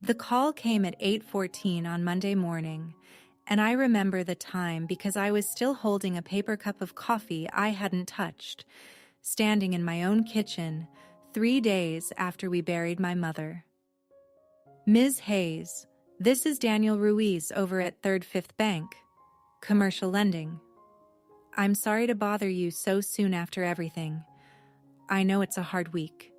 The call came at 8:14 on Monday morning, and I remember the time because I was still holding a paper cup of coffee I hadn't touched, standing in my own kitchen 3 days after we buried my mother. Ms. Hayes, this is Daniel Ruiz over at Third Fifth Bank, Commercial Lending. I'm sorry to bother you so soon after everything. I know it's a hard week.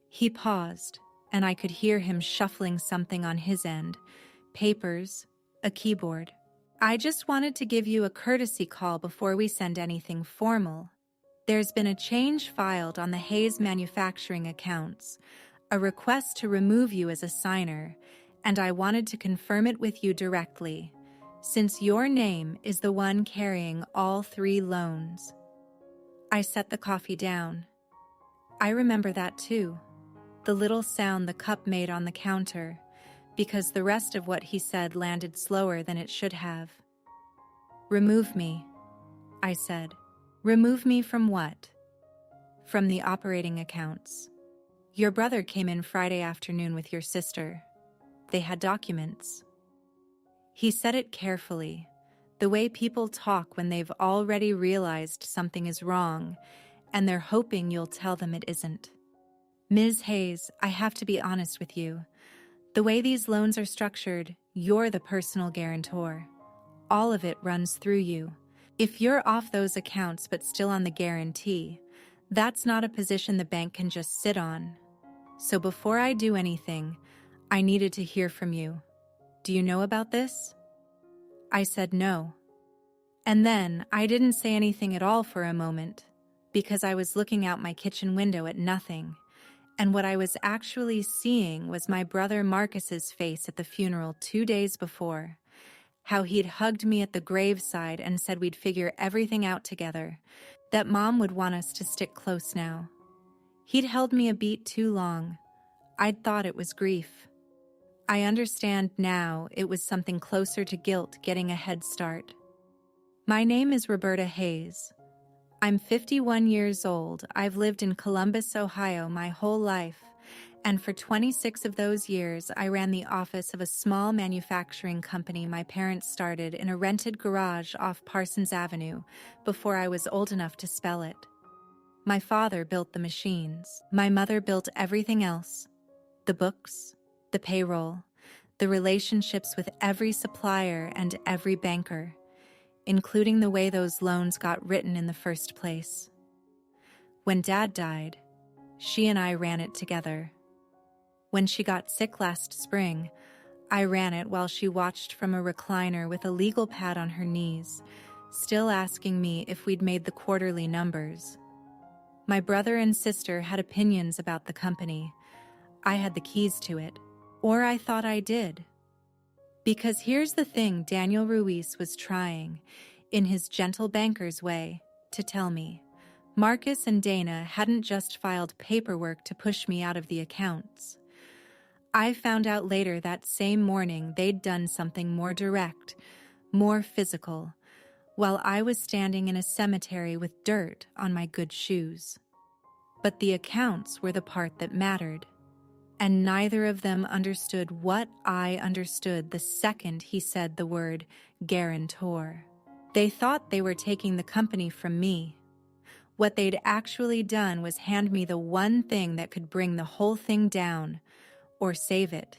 He paused, and I could hear him shuffling something on his end, papers, a keyboard. I just wanted to give you a courtesy call before we send anything formal. There's been a change filed on the Hayes manufacturing accounts, a request to remove you as a signer, and I wanted to confirm it with you directly, since your name is the one carrying all 3 loans. I set the coffee down. I remember that too, the little sound the cup made on the counter, because the rest of what he said landed slower than it should have. Remove me, I said. Remove me from what? From the operating accounts. Your brother came in Friday afternoon with your sister. They had documents. He said it carefully, the way people talk when they've already realized something is wrong, and they're hoping you'll tell them it isn't. Ms. Hayes, I have to be honest with you. The way these loans are structured, you're the personal guarantor. All of it runs through you. If you're off those accounts but still on the guarantee, that's not a position the bank can just sit on. So before I do anything, I needed to hear from you. Do you know about this? I said no. And then I didn't say anything at all for a moment, because I was looking out my kitchen window at nothing, and what I was actually seeing was my brother Marcus's face at the funeral 2 days before, how he'd hugged me at the graveside and said we'd figure everything out together, that Mom would want us to stick close now. He'd held me a beat too long. I'd thought it was grief. I understand now it was something closer to guilt getting a head start. My name is Roberta Hayes. I'm 51 years old. I've lived in Columbus, Ohio my whole life, and for 26 of those years I ran the office of a small manufacturing company my parents started in a rented garage off Parsons Avenue before I was old enough to spell it. My father built the machines. My mother built everything else. The books, the payroll, the relationships with every supplier and every banker, including the way those loans got written in the first place. When Dad died, she and I ran it together. When she got sick last spring, I ran it while she watched from a recliner with a legal pad on her knees, still asking me if we'd made the quarterly numbers. My brother and sister had opinions about the company. I had the keys to it, or I thought I did. Because here's the thing Daniel Ruiz was trying, in his gentle banker's way, to tell me. Marcus and Dana hadn't just filed paperwork to push me out of the accounts. I found out later that same morning they'd done something more direct, more physical, while I was standing in a cemetery with dirt on my good shoes. But the accounts were the part that mattered, and neither of them understood what I understood the second he said the word guarantor. They thought they were taking the company from me. What they'd actually done was hand me the one thing that could bring the whole thing down, or save it,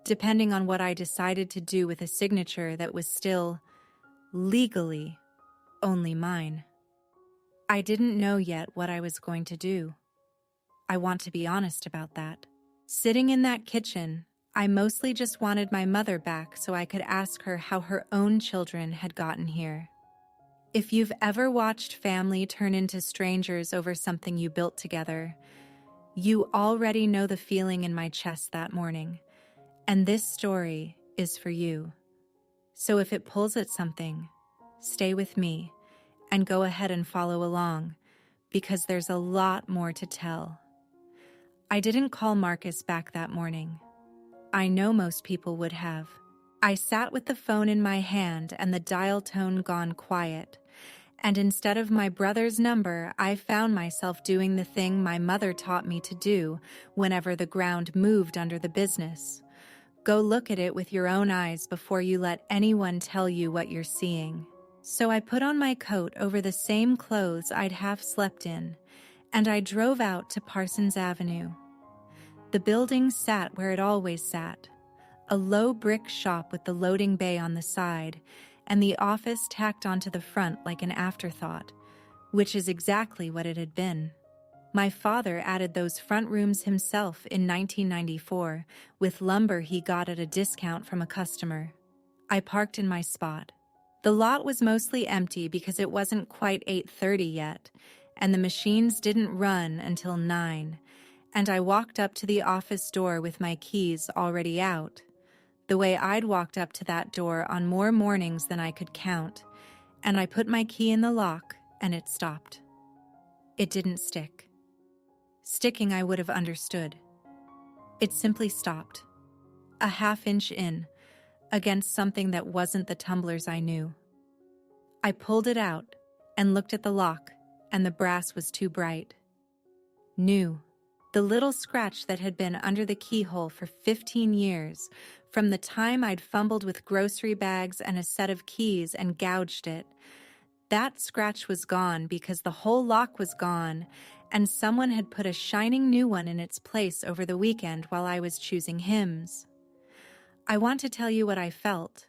depending on what I decided to do with a signature that was still, legally, only mine. I didn't know yet what I was going to do. I want to be honest about that. Sitting in that kitchen, I mostly just wanted my mother back so I could ask her how her own children had gotten here. If you've ever watched family turn into strangers over something you built together, you already know the feeling in my chest that morning, and this story is for you. So if it pulls at something, stay with me and go ahead and follow along, because there's a lot more to tell. I didn't call Marcus back that morning. I know most people would have. I sat with the phone in my hand and the dial tone gone quiet, and instead of my brother's number, I found myself doing the thing my mother taught me to do whenever the ground moved under the business, Go look at it with your own eyes before you let anyone tell you what you're seeing. So I put on my coat over the same clothes I'd half slept in, and I drove out to Parsons Avenue. The building sat where it always sat, a low brick shop with the loading bay on the side, and the office tacked onto the front like an afterthought, which is exactly what it had been. My father added those front rooms himself in 1994 with lumber he got at a discount from a customer. I parked in my spot. The lot was mostly empty because it wasn't quite 8:30 yet, and the machines didn't run until 9, and I walked up to the office door with my keys already out, the way I'd walked up to that door on more mornings than I could count, and I put my key in the lock and it stopped. It didn't stick. Sticking I would have understood. It simply stopped, a half-inch in, against something that wasn't the tumblers I knew. I pulled it out and looked at the lock, and the brass was too bright. New. The little scratch that had been under the keyhole for 15 years, from the time I'd fumbled with grocery bags and a set of keys and gouged it. That scratch was gone because the whole lock was gone, and someone had put a shining new one in its place over the weekend while I was choosing hymns. I want to tell you what I felt,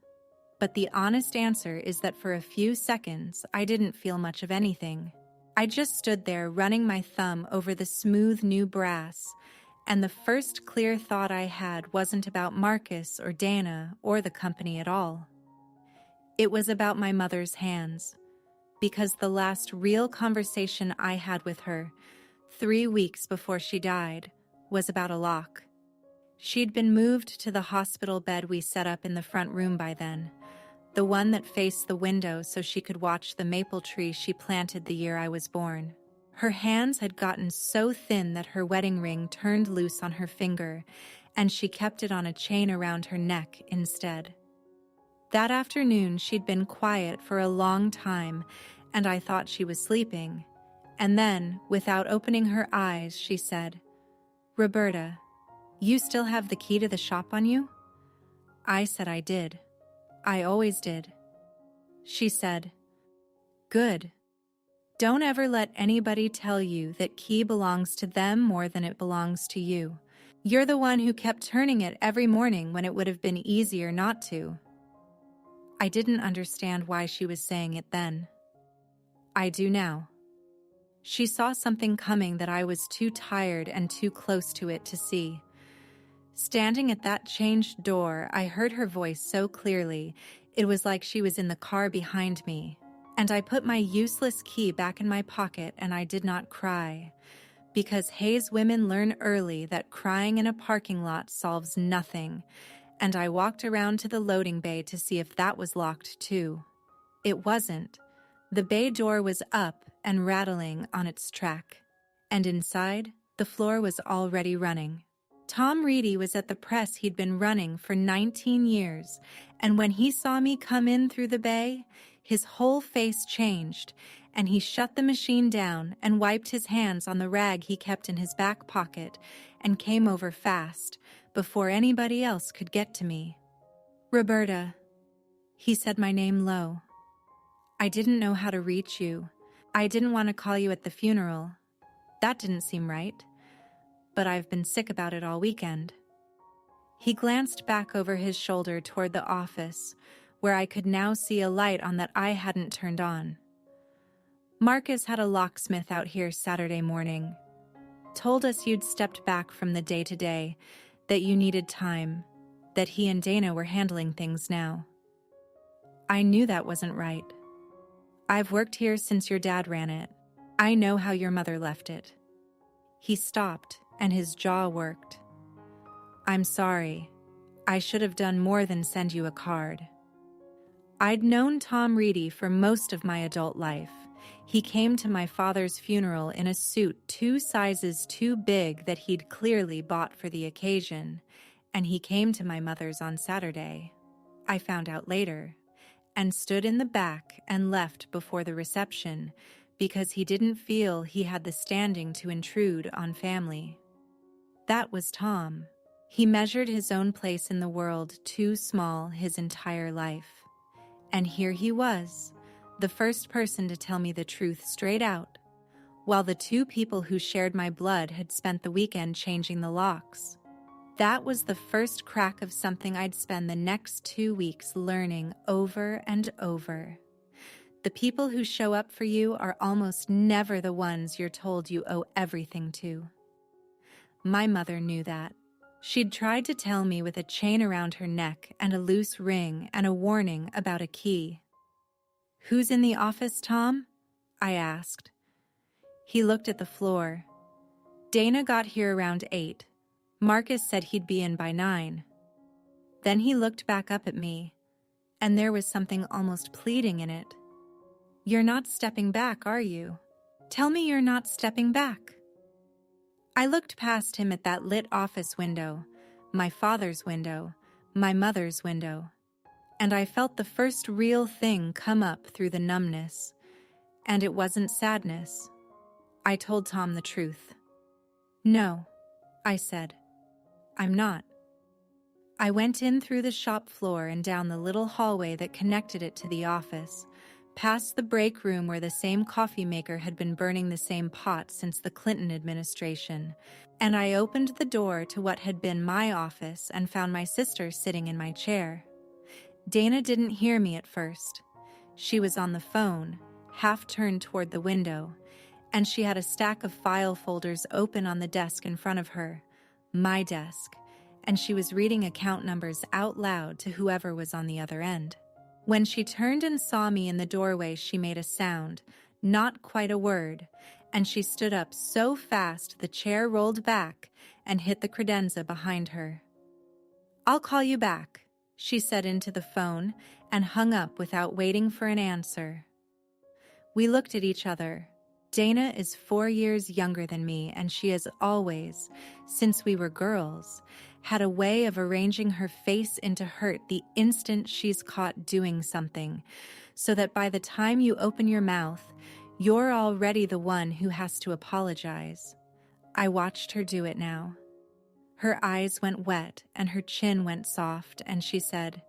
but the honest answer is that for a few seconds I didn't feel much of anything. I just stood there running my thumb over the smooth new brass, and the first clear thought I had wasn't about Marcus or Dana or the company at all. It was about my mother's hands, because the last real conversation I had with her, 3 weeks before she died, was about a lock. She'd been moved to the hospital bed we set up in the front room by then, the one that faced the window so she could watch the maple tree she planted the year I was born. Her hands had gotten so thin that her wedding ring turned loose on her finger, and she kept it on a chain around her neck instead. That afternoon she'd been quiet for a long time, and I thought she was sleeping. And then, without opening her eyes, she said, "Roberta, you still have the key to the shop on you?" I said I did. I always did. She said, "Good. Don't ever let anybody tell you that key belongs to them more than it belongs to you. You're the one who kept turning it every morning when it would have been easier not to." I didn't understand why she was saying it then. I do now. She saw something coming that I was too tired and too close to it to see. Standing at that changed door, I heard her voice so clearly, it was like she was in the car behind me. And I put my useless key back in my pocket and I did not cry, because Hayes women learn early that crying in a parking lot solves nothing, and I walked around to the loading bay to see if that was locked too. It wasn't. The bay door was up and rattling on its track, and inside, the floor was already running. Tom Reedy was at the press he'd been running for 19 years, and when he saw me come in through the bay, his whole face changed, and he shut the machine down and wiped his hands on the rag he kept in his back pocket and came over fast, before anybody else could get to me. "Roberta." He said my name low. "I didn't know how to reach you. I didn't want to call you at the funeral. That didn't seem right. But I've been sick about it all weekend." He glanced back over his shoulder toward the office, where I could now see a light on that I hadn't turned on. "Marcus had a locksmith out here Saturday morning. Told us you'd stepped back from the day-to-day, that you needed time, that he and Dana were handling things now. I knew that wasn't right. I've worked here since your dad ran it. I know how your mother left it." He stopped, and his jaw worked. "I'm sorry. I should have done more than send you a card." I'd known Tom Reedy for most of my adult life. He came to my father's funeral in a suit 2 sizes too big that he'd clearly bought for the occasion, and he came to my mother's on Saturday, I found out later, and stood in the back and left before the reception because he didn't feel he had the standing to intrude on family. That was Tom. He measured his own place in the world too small his entire life. And here he was, the first person to tell me the truth straight out, while the two people who shared my blood had spent the weekend changing the locks. That was the first crack of something I'd spend the next 2 weeks learning over and over. The people who show up for you are almost never the ones you're told you owe everything to. My mother knew that. She'd tried to tell me with a chain around her neck and a loose ring and a warning about a key. "Who's in the office, Tom?" I asked. He looked at the floor. "Dana got here around 8. Marcus said he'd be in by 9. Then he looked back up at me, and there was something almost pleading in it. "You're not stepping back, are you? Tell me you're not stepping back." I looked past him at that lit office window, my father's window, my mother's window, and I felt the first real thing come up through the numbness, and it wasn't sadness. I told Tom the truth. "No," I said. "I'm not." I went in through the shop floor and down the little hallway that connected it to the office, past the break room where the same coffee maker had been burning the same pot since the Clinton administration, and I opened the door to what had been my office and found my sister sitting in my chair. Dana didn't hear me at first. She was on the phone, half turned toward the window, and she had a stack of file folders open on the desk in front of her, my desk, and she was reading account numbers out loud to whoever was on the other end. When she turned and saw me in the doorway, she made a sound, not quite a word, and she stood up so fast the chair rolled back and hit the credenza behind her. "I'll call you back," she said into the phone and hung up without waiting for an answer. We looked at each other. Dana is 4 years younger than me, and she has always, since we were girls, had a way of arranging her face into hurt the instant she's caught doing something, so that by the time you open your mouth, you're already the one who has to apologize. I watched her do it now. Her eyes went wet and her chin went soft, and she said,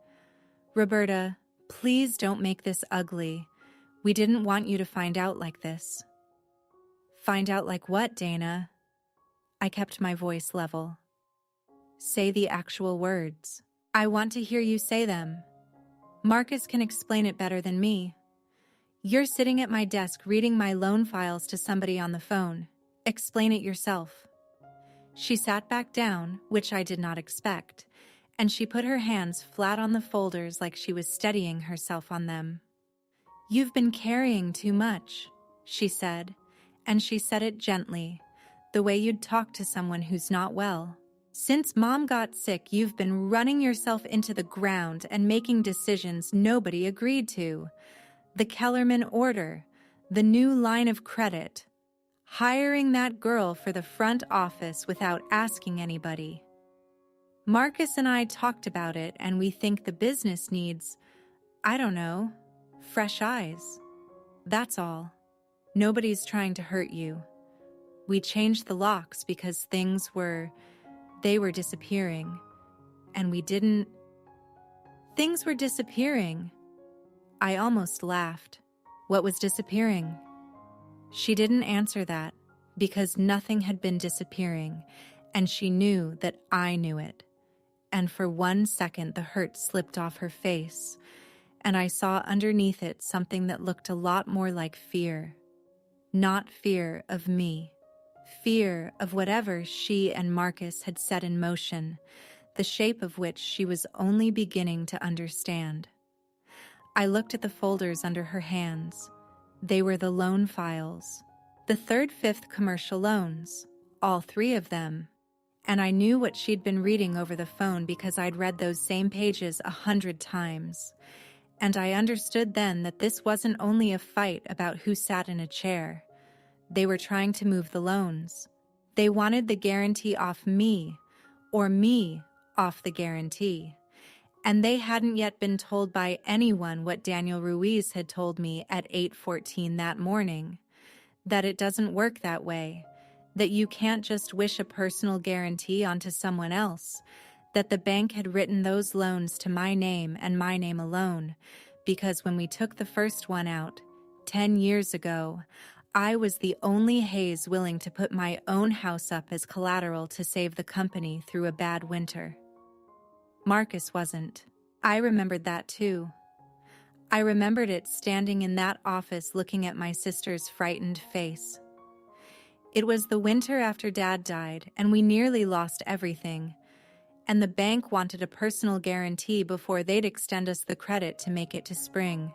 "Roberta, please don't make this ugly. We didn't want you to find out like this." "Find out like what, Dana?" I kept my voice level. "Say the actual words. I want to hear you say them. Marcus can explain it better than me. You're sitting at my desk reading my loan files to somebody on the phone. Explain it yourself." She sat back down, which I did not expect, and she put her hands flat on the folders like she was steadying herself on them. "You've been carrying too much," she said, and she said it gently, the way you'd talk to someone who's not well. "Since Mom got sick, you've been running yourself into the ground and making decisions nobody agreed to. The Kellerman order, the new line of credit, hiring that girl for the front office without asking anybody. Marcus and I talked about it, and we think the business needs, I don't know, fresh eyes. That's all. Nobody's trying to hurt you. We changed the locks because they were disappearing, and we didn't. Things were disappearing." I almost laughed. What was disappearing? She didn't answer that, because nothing had been disappearing, and she knew that I knew it. And for 1 second the hurt slipped off her face, and I saw underneath it something that looked a lot more like fear. Not fear of me. Fear of whatever she and Marcus had set in motion, the shape of which she was only beginning to understand. I looked at the folders under her hands. They were the loan files. The 3rd, 5th commercial loans. All 3 of them. And I knew what she'd been reading over the phone because I'd read those same pages 100 times. And I understood then that this wasn't only a fight about who sat in a chair. They were trying to move the loans. They wanted the guarantee off me, or me off the guarantee. And they hadn't yet been told by anyone what Daniel Ruiz had told me at 8:14 that morning, that it doesn't work that way. that you can't just wish a personal guarantee onto someone else, that the bank had written those loans to my name and my name alone, because when we took the first one out, 10 years ago, I was the only Hayes willing to put my own house up as collateral to save the company through a bad winter. Marcus wasn't. I remembered that too. I remembered it standing in that office looking at my sister's frightened face. It was the winter after Dad died, and we nearly lost everything, and the bank wanted a personal guarantee before they'd extend us the credit to make it to spring.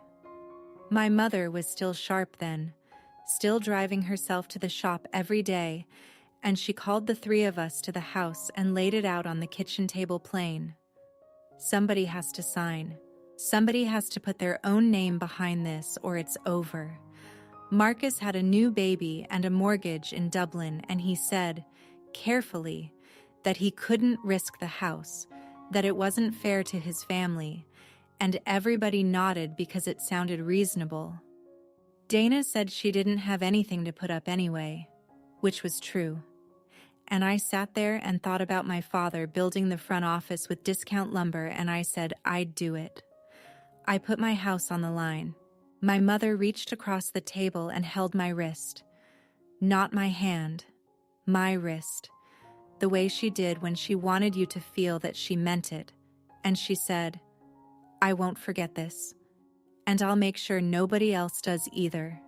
My mother was still sharp then, still driving herself to the shop every day, and she called the three of us to the house and laid it out on the kitchen table plain. Somebody has to sign. Somebody has to put their own name behind this, or it's over. Marcus had a new baby and a mortgage in Dublin, and he said, carefully, that he couldn't risk the house, that it wasn't fair to his family, and everybody nodded because it sounded reasonable. Dana said she didn't have anything to put up anyway, which was true. And I sat there and thought about my father building the front office with discount lumber, and I said I'd do it. I put my house on the line. My mother reached across the table and held my wrist. Not my hand, my wrist. The way she did when she wanted you to feel that she meant it. And she said, I won't forget this. And I'll make sure nobody else does either.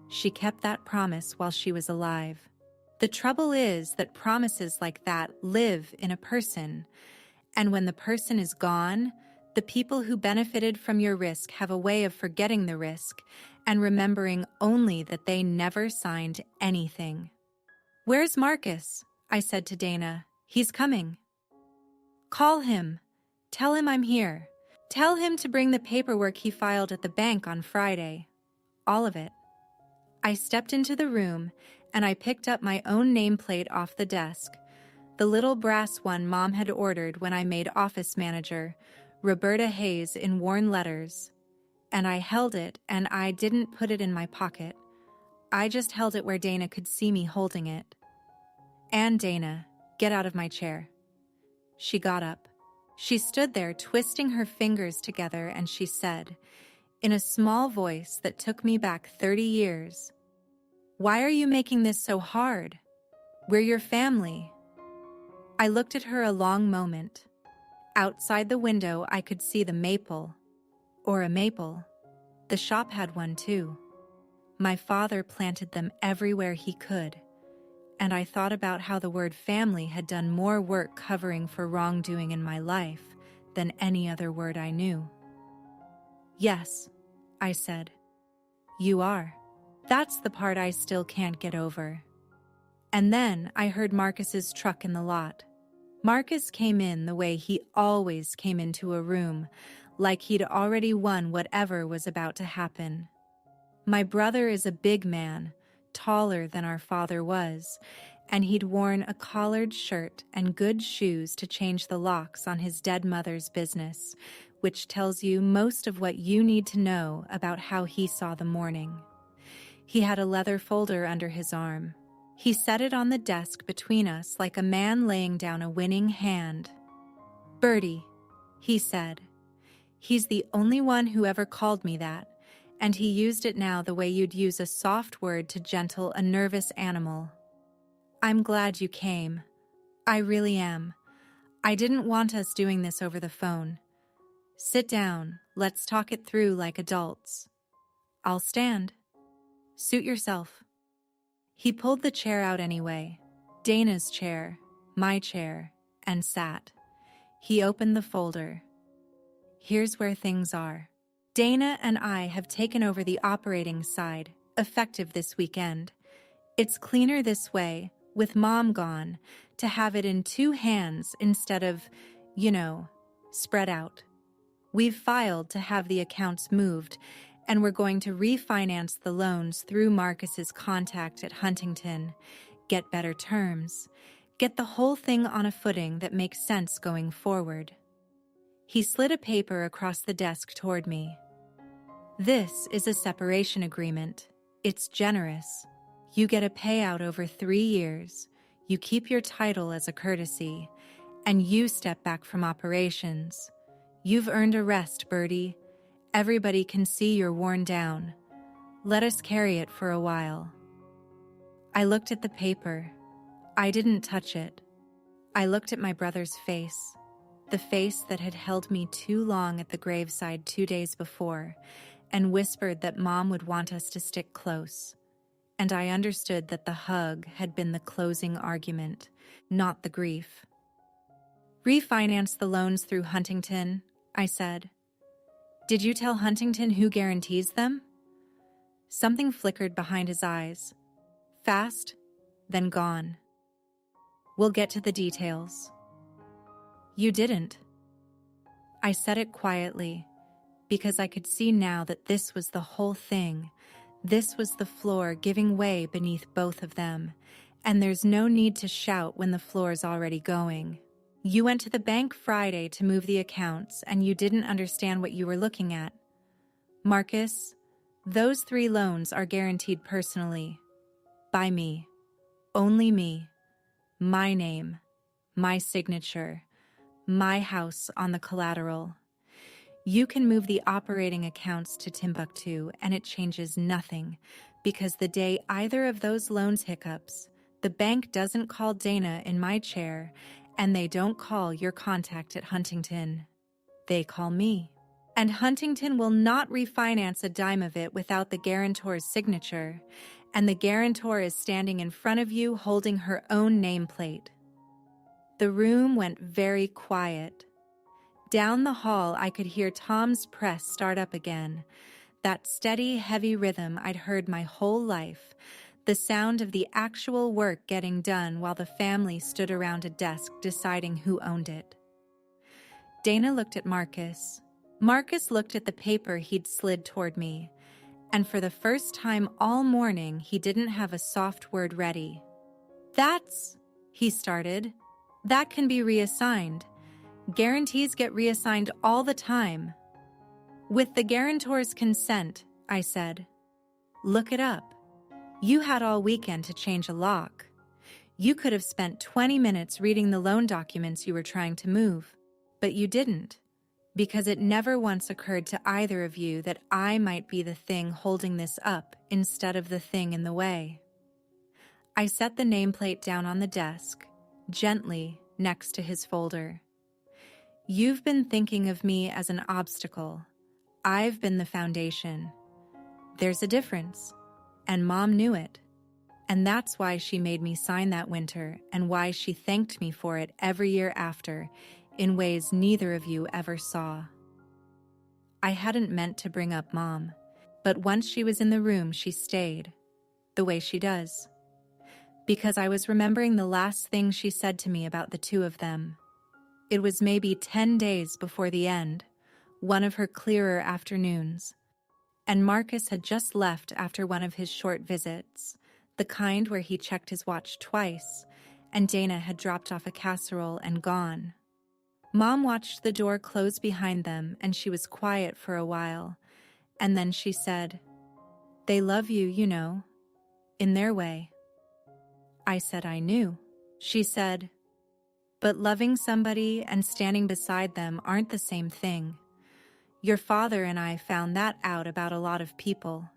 She kept that promise while she was alive. The trouble is that promises like that live in a person. And when the person is gone, the people who benefited from your risk have a way of forgetting the risk and remembering only that they never signed anything. Where's Marcus? I said to Dana. He's coming. Call him. Tell him I'm here. Tell him to bring the paperwork he filed at the bank on Friday. All of it. I stepped into the room and I picked up my own nameplate off the desk, the little brass one Mom had ordered when I made office manager, Roberta Hayes in worn letters, and I held it, and I didn't put it in my pocket. I just held it where Dana could see me holding it. And Dana, get out of my chair. She got up. She stood there twisting her fingers together, and she said, in a small voice that took me back 30 years, "Why are you making this so hard? We're your family." I looked at her a long moment. Outside the window, I could see the maple. Or a maple. The shop had one too. My father planted them everywhere he could. And I thought about how the word family had done more work covering for wrongdoing in my life than any other word I knew. Yes, I said. You are. That's the part I still can't get over. And then I heard Marcus's truck in the lot. Marcus came in the way he always came into a room, like he'd already won whatever was about to happen. My brother is a big man, taller than our father was, and he'd worn a collared shirt and good shoes to change the locks on his dead mother's business, which tells you most of what you need to know about how he saw the morning. He had a leather folder under his arm. He set it on the desk between us like a man laying down a winning hand. "Bertie," he said. He's the only one who ever called me that, and he used it now the way you'd use a soft word to gentle a nervous animal. "I'm glad you came. I really am. I didn't want us doing this over the phone. Sit down, let's talk it through like adults. I'll stand. Suit yourself." He pulled the chair out anyway, Dana's chair, my chair, and sat. He opened the folder. Here's where things are. Dana and I have taken over the operating side, effective this weekend. It's cleaner this way, with Mom gone, to have it in two hands instead of, spread out. We've filed to have the accounts moved, and we're going to refinance the loans through Marcus's contact at Huntington, get better terms, get the whole thing on a footing that makes sense going forward. He slid a paper across the desk toward me. This is a separation agreement. It's generous. You get a payout over 3 years, you keep your title as a courtesy, and you step back from operations. You've earned a rest, Birdie. Everybody can see you're worn down. Let us carry it for a while." I looked at the paper. I didn't touch it. I looked at my brother's face, the face that had held me too long at the graveside 2 days before, and whispered that Mom would want us to stick close. And I understood that the hug had been the closing argument, not the grief. "Refinance the loans through Huntington," I said. "Did you tell Huntington who guarantees them?" Something flickered behind his eyes. Fast, then gone. "We'll get to the details." "You didn't." I said it quietly, because I could see now that this was the whole thing. This was the floor giving way beneath both of them, and there's no need to shout when the floor's already going. "You went to the bank Friday to move the accounts, and you didn't understand what you were looking at. Marcus, those 3 loans are guaranteed personally. By me. Only me. My name. My signature. My house on the collateral. You can move the operating accounts to Timbuktu, and it changes nothing, because the day either of those loans hiccups, the bank doesn't call Dana in my chair, and they don't call your contact at Huntington. They call me. And Huntington will not refinance a dime of it without the guarantor's signature, and the guarantor is standing in front of you holding her own nameplate." The room went very quiet. Down the hall, I could hear Tom's press start up again, that steady, heavy rhythm I'd heard my whole life, the sound of the actual work getting done while the family stood around a desk deciding who owned it. Dana looked at Marcus. Marcus looked at the paper he'd slid toward me, and for the first time all morning he didn't have a soft word ready. "That's," he started, "that can be reassigned. Guarantees get reassigned all the time." "With the guarantor's consent," I said. "Look it up. You had all weekend to change a lock. You could have spent 20 minutes reading the loan documents you were trying to move, but you didn't, because it never once occurred to either of you that I might be the thing holding this up instead of the thing in the way." I set the nameplate down on the desk, gently next to his folder. "You've been thinking of me as an obstacle. I've been the foundation. There's a difference, and Mom knew it. And that's why she made me sign that winter, and why she thanked me for it every year after, in ways neither of you ever saw." I hadn't meant to bring up Mom, but once she was in the room, she stayed, the way she does, because I was remembering the last thing she said to me about the 2 of them. It was maybe 10 days before the end, one of her clearer afternoons, and Marcus had just left after one of his short visits, the kind where he checked his watch twice, and Dana had dropped off a casserole and gone. Mom watched the door close behind them, and she was quiet for a while, and then she said, "They love you, you know, in their way." I said I knew. She said, "But loving somebody and standing beside them aren't the same thing. Your father and I found that out about a lot of people.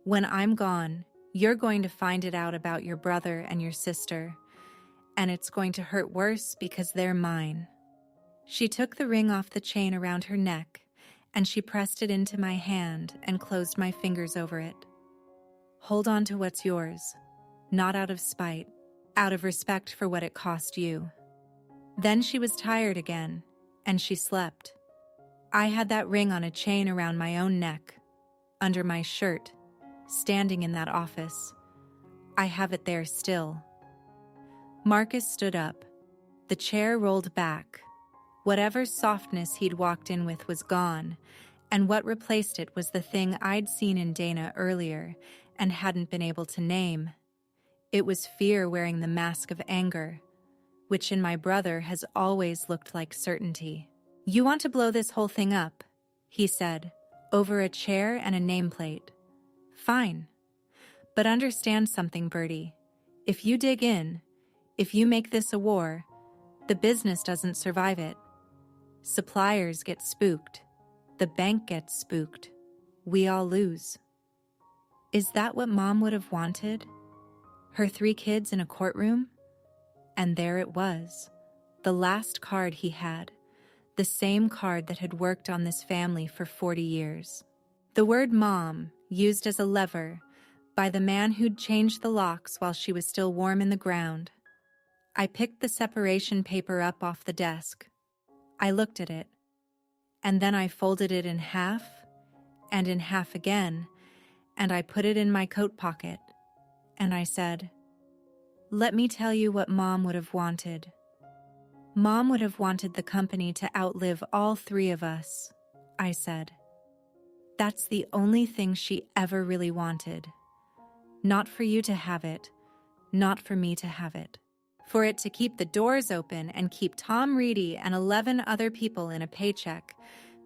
When I'm gone, you're going to find it out about your brother and your sister, and it's going to hurt worse because they're mine." She took the ring off the chain around her neck, and she pressed it into my hand and closed my fingers over it. "Hold on to what's yours, not out of spite, out of respect for what it cost you." Then she was tired again, and she slept. I had that ring on a chain around my own neck, under my shirt, standing in that office. I have it there still. Marcus stood up. The chair rolled back. Whatever softness he'd walked in with was gone, and what replaced it was the thing I'd seen in Dana earlier and hadn't been able to name. It was fear wearing the mask of anger, which in my brother has always looked like certainty. "You want to blow this whole thing up," he said, "over a chair and a nameplate. Fine. But understand something, Bertie. If you dig in, if you make this a war, the business doesn't survive it. Suppliers get spooked. The bank gets spooked. We all lose. Is that what Mom would have wanted? Her 3 kids in a courtroom? And there it was, the last card he had, the same card that had worked on this family for 40 years. The word mom, used as a lever, by the man who'd changed the locks while she was still warm in the ground. I picked the separation paper up off the desk. I looked at it, and then I folded it in half, and in half again, and I put it in my coat pocket, and I said, "Let me tell you what Mom would have wanted. Mom would have wanted the company to outlive all 3 of us," I said. "That's the only thing she ever really wanted. Not for you to have it, not for me to have it. For it to keep the doors open and keep Tom Reedy and 11 other people in a paycheck,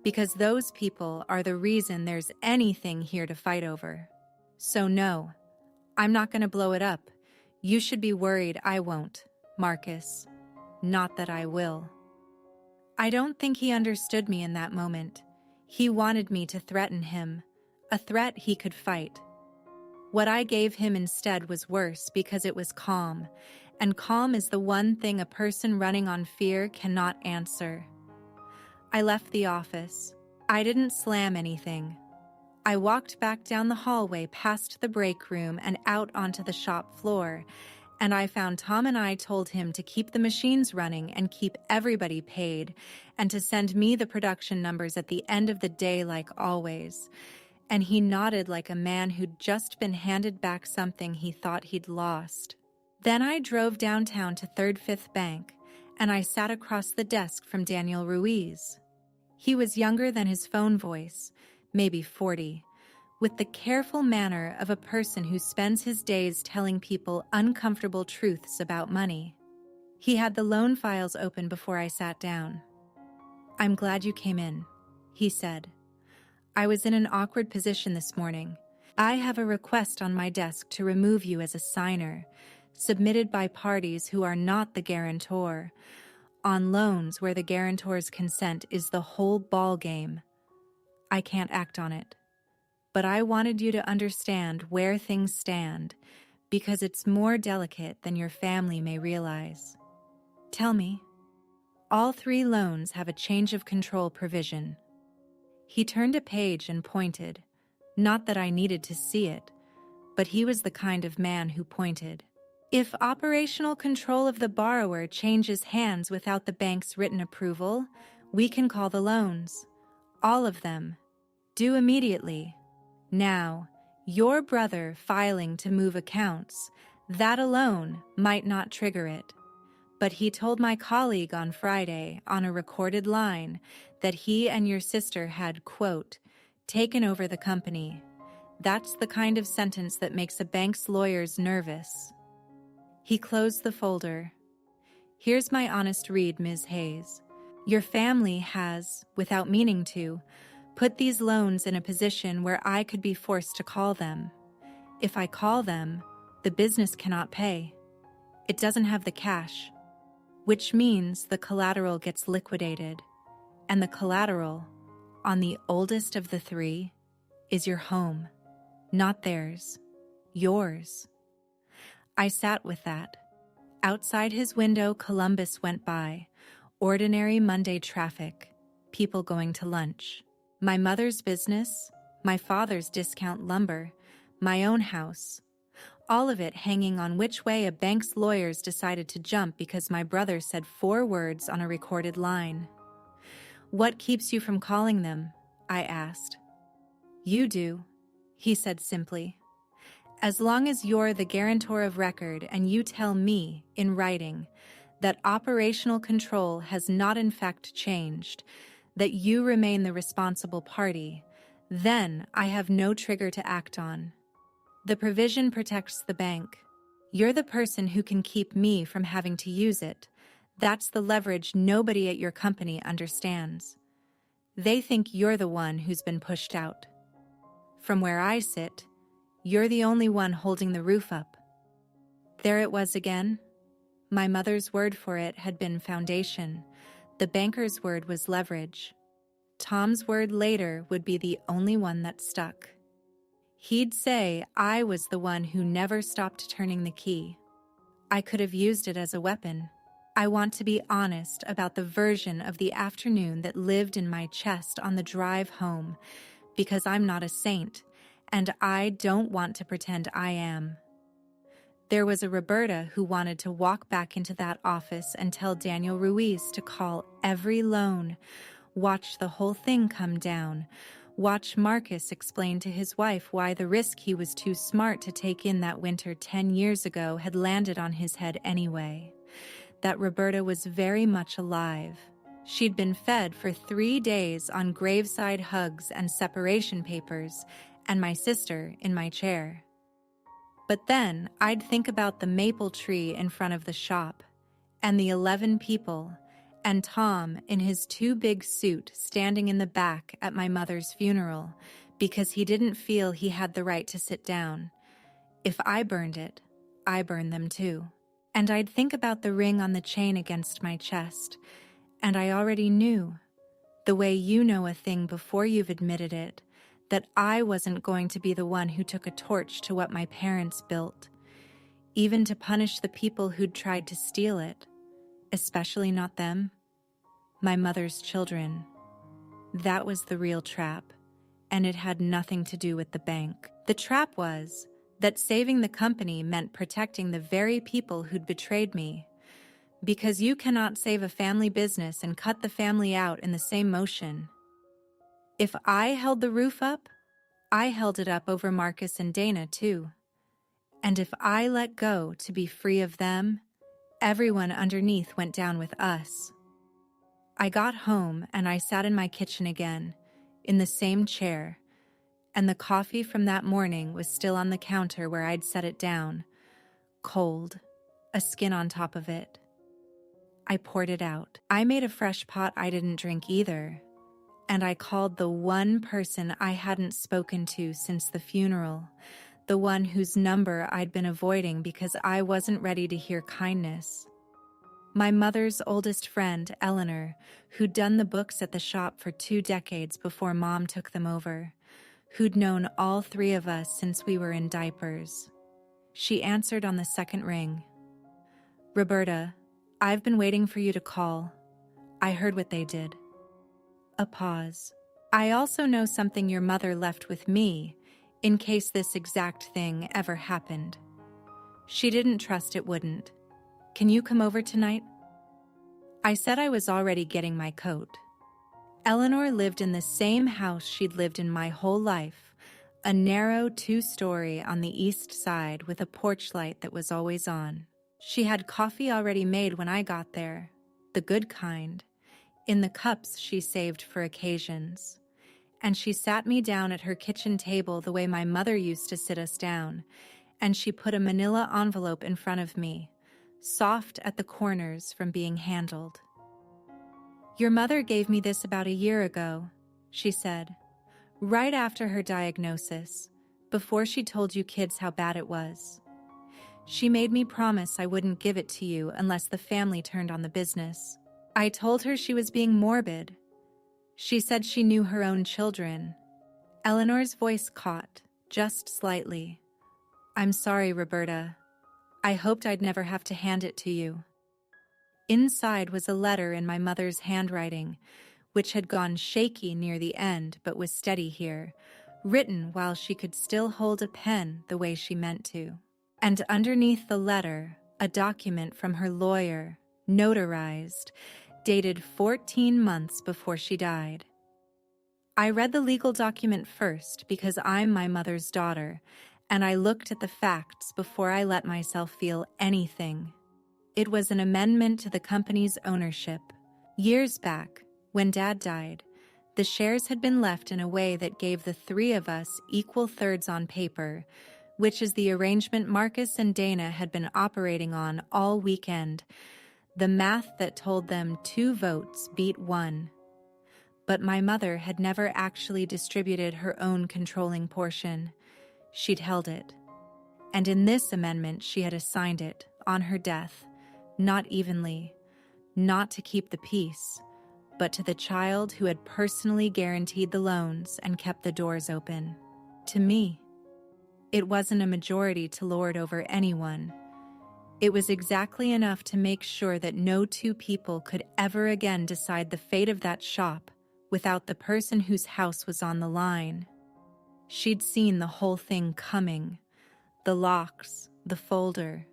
because those people are the reason there's anything here to fight over. So no, I'm not going to blow it up. You should be worried I won't, Marcus. Not that I will." I don't think he understood me in that moment. He wanted me to threaten him, a threat he could fight. What I gave him instead was worse because it was calm, and calm is the one thing a person running on fear cannot answer. I left the office. I didn't slam anything. I walked back down the hallway past the break room and out onto the shop floor, and I found Tom and I told him to keep the machines running and keep everybody paid, and to send me the production numbers at the end of the day like always. And he nodded like a man who'd just been handed back something he thought he'd lost. Then I drove downtown to Third Fifth Bank, and I sat across the desk from Daniel Ruiz. He was younger than his phone voice, maybe 40, with the careful manner of a person who spends his days telling people uncomfortable truths about money. He had the loan files open before I sat down. "I'm glad you came in," he said. "I was in an awkward position this morning. I have a request on my desk to remove you as a signer, submitted by parties who are not the guarantor, on loans where the guarantor's consent is the whole ball game. I can't act on it, but I wanted you to understand where things stand, because it's more delicate than your family may realize. Tell me, all 3 loans have a change of control provision." He turned a page and pointed. Not that I needed to see it, but he was the kind of man who pointed. "If operational control of the borrower changes hands without the bank's written approval, we can call the loans. All of them. Due immediately. Now, your brother filing to move accounts, that alone might not trigger it. But he told my colleague on Friday on a recorded line that he and your sister had, quote, taken over the company. That's the kind of sentence that makes a bank's lawyers nervous." He closed the folder. "Here's my honest read, Ms. Hayes. Your family has, without meaning to, put these loans in a position where I could be forced to call them. If I call them, the business cannot pay. It doesn't have the cash, which means the collateral gets liquidated. And the collateral, on the oldest of the 3, is your home. Not theirs. Yours." I sat with that. Outside his window, Columbus went by. Ordinary Monday traffic. People going to lunch. My mother's business, my father's discount lumber, my own house. All of it hanging on which way a bank's lawyers decided to jump because my brother said 4 words on a recorded line. "What keeps you from calling them?" I asked. "You do," he said simply. "As long as you're the guarantor of record and you tell me, in writing, that operational control has not in fact changed, that you remain the responsible party, then I have no trigger to act on. The provision protects the bank. You're the person who can keep me from having to use it. That's the leverage nobody at your company understands. They think you're the one who's been pushed out. From where I sit, You're the only one holding the roof up." There it was again. My mother's word for it had been foundation. The banker's word was leverage. Tom's word later would be the only one that stuck. He'd say I was the one who never stopped turning the key. I could have used it as a weapon. I want to be honest about the version of the afternoon that lived in my chest on the drive home, because I'm not a saint, and I don't want to pretend I am. There was a Roberta who wanted to walk back into that office and tell Daniel Ruiz to call every loan, watch the whole thing come down, watch Marcus explain to his wife why the risk he was too smart to take in that winter 10 years ago had landed on his head anyway. That Roberta was very much alive. She'd been fed for 3 days on graveside hugs and separation papers, and my sister in my chair. But then I'd think about the maple tree in front of the shop, and the 11 people, and Tom in his too big suit standing in the back at my mother's funeral because he didn't feel he had the right to sit down. If I burned it, I burned them too. And I'd think about the ring on the chain against my chest, and I already knew, the way you know a thing before you've admitted it, that I wasn't going to be the one who took a torch to what my parents built, even to punish the people who'd tried to steal it, especially not them, my mother's children. That was the real trap, and it had nothing to do with the bank. The trap was that saving the company meant protecting the very people who'd betrayed me, because you cannot save a family business and cut the family out in the same motion. If I held the roof up, I held it up over Marcus and Dana too. And if I let go to be free of them, everyone underneath went down with us. I got home and I sat in my kitchen again, in the same chair, and the coffee from that morning was still on the counter where I'd set it down, cold, a skin on top of it. I poured it out. I made a fresh pot I didn't drink either, and I called the one person I hadn't spoken to since the funeral, the one whose number I'd been avoiding because I wasn't ready to hear kindness. My mother's oldest friend, Eleanor, who'd done the books at the shop for 2 decades before Mom took them over, who'd known all 3 of us since we were in diapers. She answered on the second ring. "Roberta, I've been waiting for you to call. I heard what they did." A pause. "I also know something your mother left with me, in case this exact thing ever happened. She didn't trust it wouldn't. Can you come over tonight?" I said I was already getting my coat. Eleanor lived in the same house she'd lived in my whole life, a narrow 2-story on the east side with a porch light that was always on. She had coffee already made when I got there, the good kind, in the cups she saved for occasions. And she sat me down at her kitchen table the way my mother used to sit us down, and she put a manila envelope in front of me, soft at the corners from being handled. "Your mother gave me this about a year ago," she said, "right after her diagnosis, before she told you kids how bad it was. She made me promise I wouldn't give it to you unless the family turned on the business. I told her she was being morbid. She said she knew her own children." Eleanor's voice caught, just slightly. "I'm sorry, Roberta. I hoped I'd never have to hand it to you." Inside was a letter in my mother's handwriting, which had gone shaky near the end but was steady here, written while she could still hold a pen the way she meant to. And underneath the letter, a document from her lawyer, notarized, dated 14 months before she died. I read the legal document first because I'm my mother's daughter, and I looked at the facts before I let myself feel anything. It was an amendment to the company's ownership. Years back, when Dad died, the shares had been left in a way that gave the 3 of us equal thirds on paper, which is the arrangement Marcus and Dana had been operating on all weekend, the math that told them 2 votes beat 1. But my mother had never actually distributed her own controlling portion. she'd held it. And in this amendment, she had assigned it, on her death, not evenly, not to keep the peace, but to the child who had personally guaranteed the loans and kept the doors open. To me. It wasn't a majority to lord over anyone. It was exactly enough to make sure that no two people could ever again decide the fate of that shop without the person whose house was on the line. She'd seen the whole thing coming. The locks, the folder,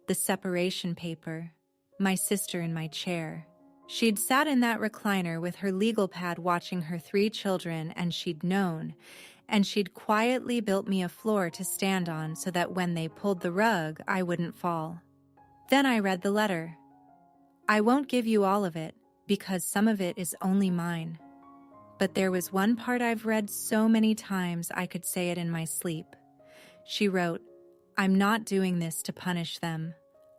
the separation paper, my sister in my chair. She'd sat in that recliner with her legal pad watching her 3 children, and she'd known, and she'd quietly built me a floor to stand on so that when they pulled the rug, I wouldn't fall. Then I read the letter. I won't give you all of it, because some of it is only mine. But there was one part I've read so many times I could say it in my sleep. She wrote, "I'm not doing this to punish them.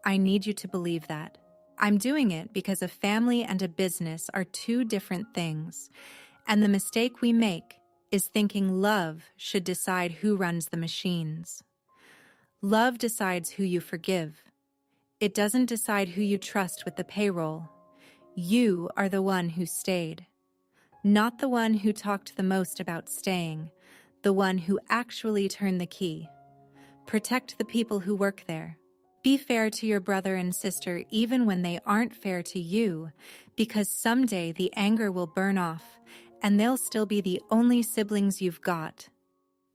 I need you to believe that. I'm doing it because a family and a business are 2 different things, and the mistake we make is thinking love should decide who runs the machines. Love decides who you forgive. It doesn't decide who you trust with the payroll. You are the one who stayed. Not the one who talked the most about staying, the one who actually turned the key. Protect the people who work there. Be fair to your brother and sister even when they aren't fair to you, because someday the anger will burn off and they'll still be the only siblings you've got.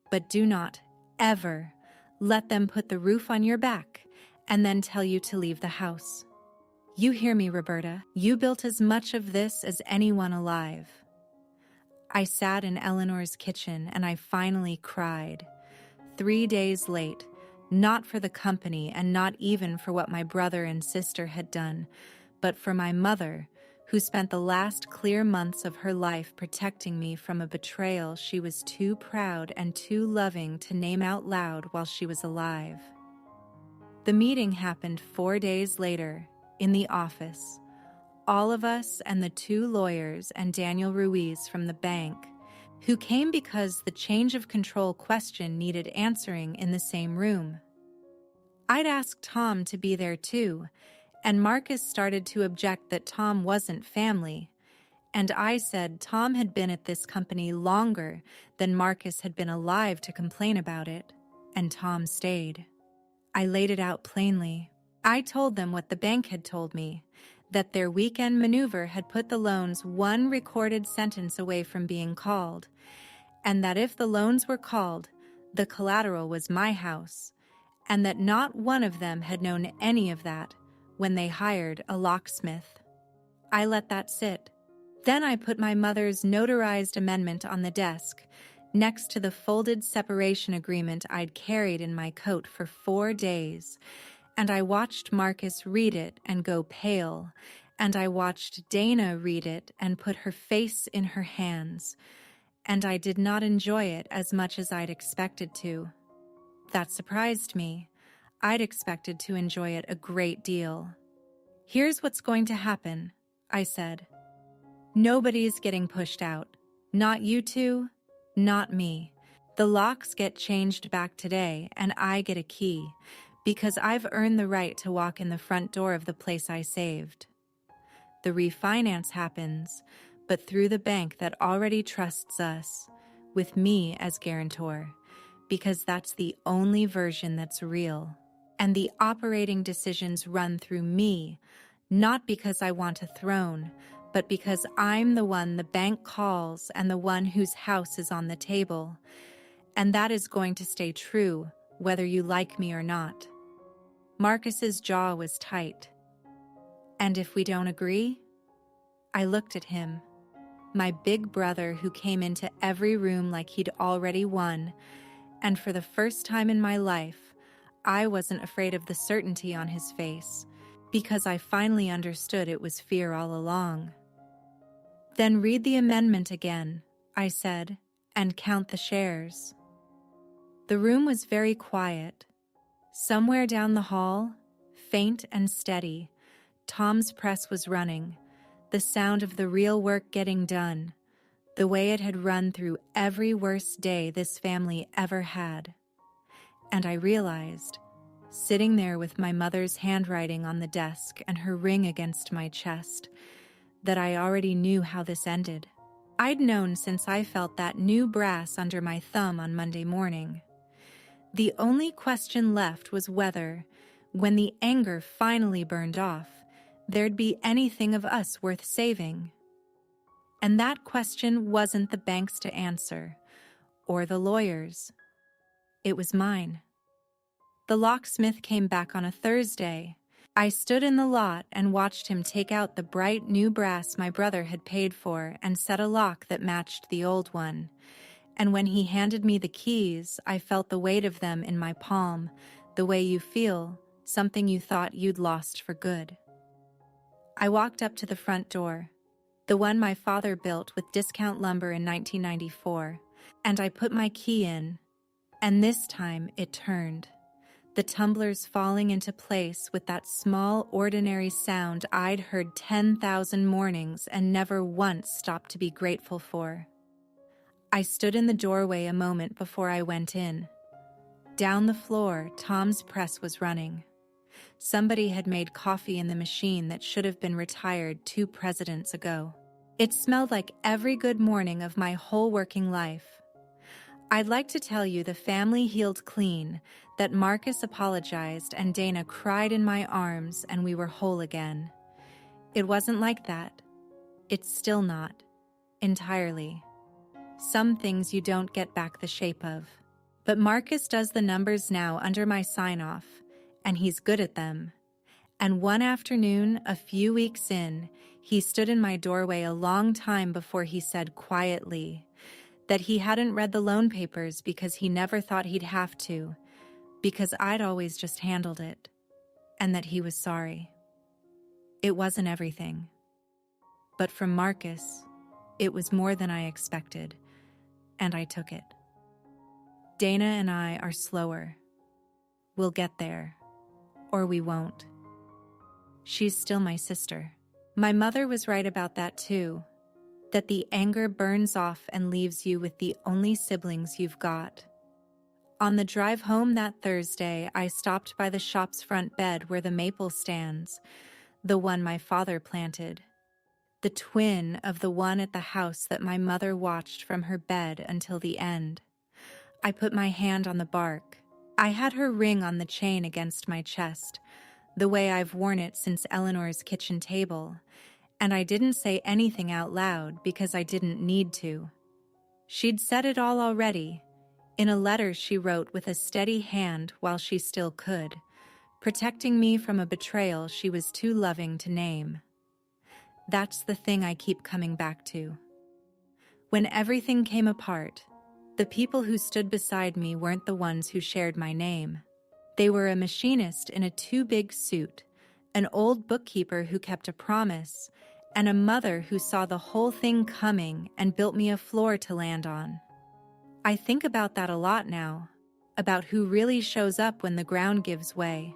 But do not, ever, let them put the roof on your back and then tell you to leave the house. You hear me, Roberta. You built as much of this as anyone alive." I sat in Eleanor's kitchen and I finally cried. 3 days late, not for the company and not even for what my brother and sister had done, but for my mother, who spent the last clear months of her life protecting me from a betrayal she was too proud and too loving to name out loud while she was alive. The meeting happened 4 days later, in the office. All of us and the 2 lawyers and Daniel Ruiz from the bank, who came because the change of control question needed answering in the same room. I'd asked Tom to be there too, and Marcus started to object that Tom wasn't family, and I said Tom had been at this company longer than Marcus had been alive to complain about it, and Tom stayed. I laid it out plainly. I told them what the bank had told me, that their weekend maneuver had put the loans 1 recorded sentence away from being called, and that if the loans were called, the collateral was my house, and that not one of them had known any of that when they hired a locksmith. I let that sit. Then I put my mother's notarized amendment on the desk, next to the folded separation agreement I'd carried in my coat for 4 days, and I watched Marcus read it and go pale, and I watched Dana read it and put her face in her hands, and I did not enjoy it as much as I'd expected to. That surprised me. I'd expected to enjoy it a great deal. "Here's what's going to happen," I said. "Nobody's getting pushed out. Not you 2, not me. The locks get changed back today, and I get a key, because I've earned the right to walk in the front door of the place I saved. The refinance happens, but through the bank that already trusts us, with me as guarantor, because that's the only version that's real. And the operating decisions run through me, not because I want a throne, but because I'm the one the bank calls and the one whose house is on the table. And that is going to stay true, whether you like me or not." Marcus's jaw was tight. "And if we don't agree?" I looked at him. My big brother who came into every room like he'd already won, and for the first time in my life, I wasn't afraid of the certainty on his face, because I finally understood it was fear all along. "Then read the amendment again," I said, "and count the shares." The room was very quiet. Somewhere down the hall, faint and steady, Tom's press was running, the sound of the real work getting done, the way it had run through every worst day this family ever had. And I realized, sitting there with my mother's handwriting on the desk and her ring against my chest, that I already knew how this ended. I'd known since I felt that new brass under my thumb on Monday morning. The only question left was whether, when the anger finally burned off, there'd be anything of us worth saving. And that question wasn't the bank's to answer, or the lawyers. It was mine. The locksmith came back on a Thursday. I stood in the lot and watched him take out the bright new brass my brother had paid for and set a lock that matched the old one. And when he handed me the keys, I felt the weight of them in my palm, the way you feel something you thought you'd lost for good. I walked up to the front door, the one my father built with discount lumber in 1994, and I put my key in, and this time it turned. The tumblers falling into place with that small, ordinary sound I'd heard 10,000 mornings and never once stopped to be grateful for. I stood in the doorway a moment before I went in. Down the floor, Tom's press was running. Somebody had made coffee in the machine that should have been retired 2 presidents ago. It smelled like every good morning of my whole working life. I'd like to tell you the family healed clean, that Marcus apologized and Dana cried in my arms and we were whole again. It wasn't like that. It's still not. Entirely. Some things you don't get back the shape of. But Marcus does the numbers now under my sign-off, and he's good at them. And one afternoon, a few weeks in, he stood in my doorway a long time before he said quietly that he hadn't read the loan papers because he never thought he'd have to, because I'd always just handled it, and that he was sorry. It wasn't everything. But from Marcus, it was more than I expected, and I took it. Dana and I are slower. We'll get there, or we won't. She's still my sister. My mother was right about that too, that the anger burns off and leaves you with the only siblings you've got. On the drive home that Thursday, I stopped by the shop's front bed where the maple stands, the one my father planted, the twin of the one at the house that my mother watched from her bed until the end. I put my hand on the bark. I had her ring on the chain against my chest, the way I've worn it since Eleanor's kitchen table, and I didn't say anything out loud because I didn't need to. She'd said it all already, in a letter she wrote with a steady hand while she still could, protecting me from a betrayal she was too loving to name. That's the thing I keep coming back to. When everything came apart, the people who stood beside me weren't the ones who shared my name. They were a machinist in a too-big suit, an old bookkeeper who kept a promise, and a mother who saw the whole thing coming and built me a floor to land on. I think about that a lot now, about who really shows up when the ground gives way,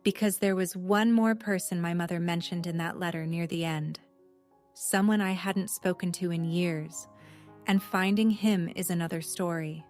because there was one more person my mother mentioned in that letter near the end, someone I hadn't spoken to in years, and finding him is another story.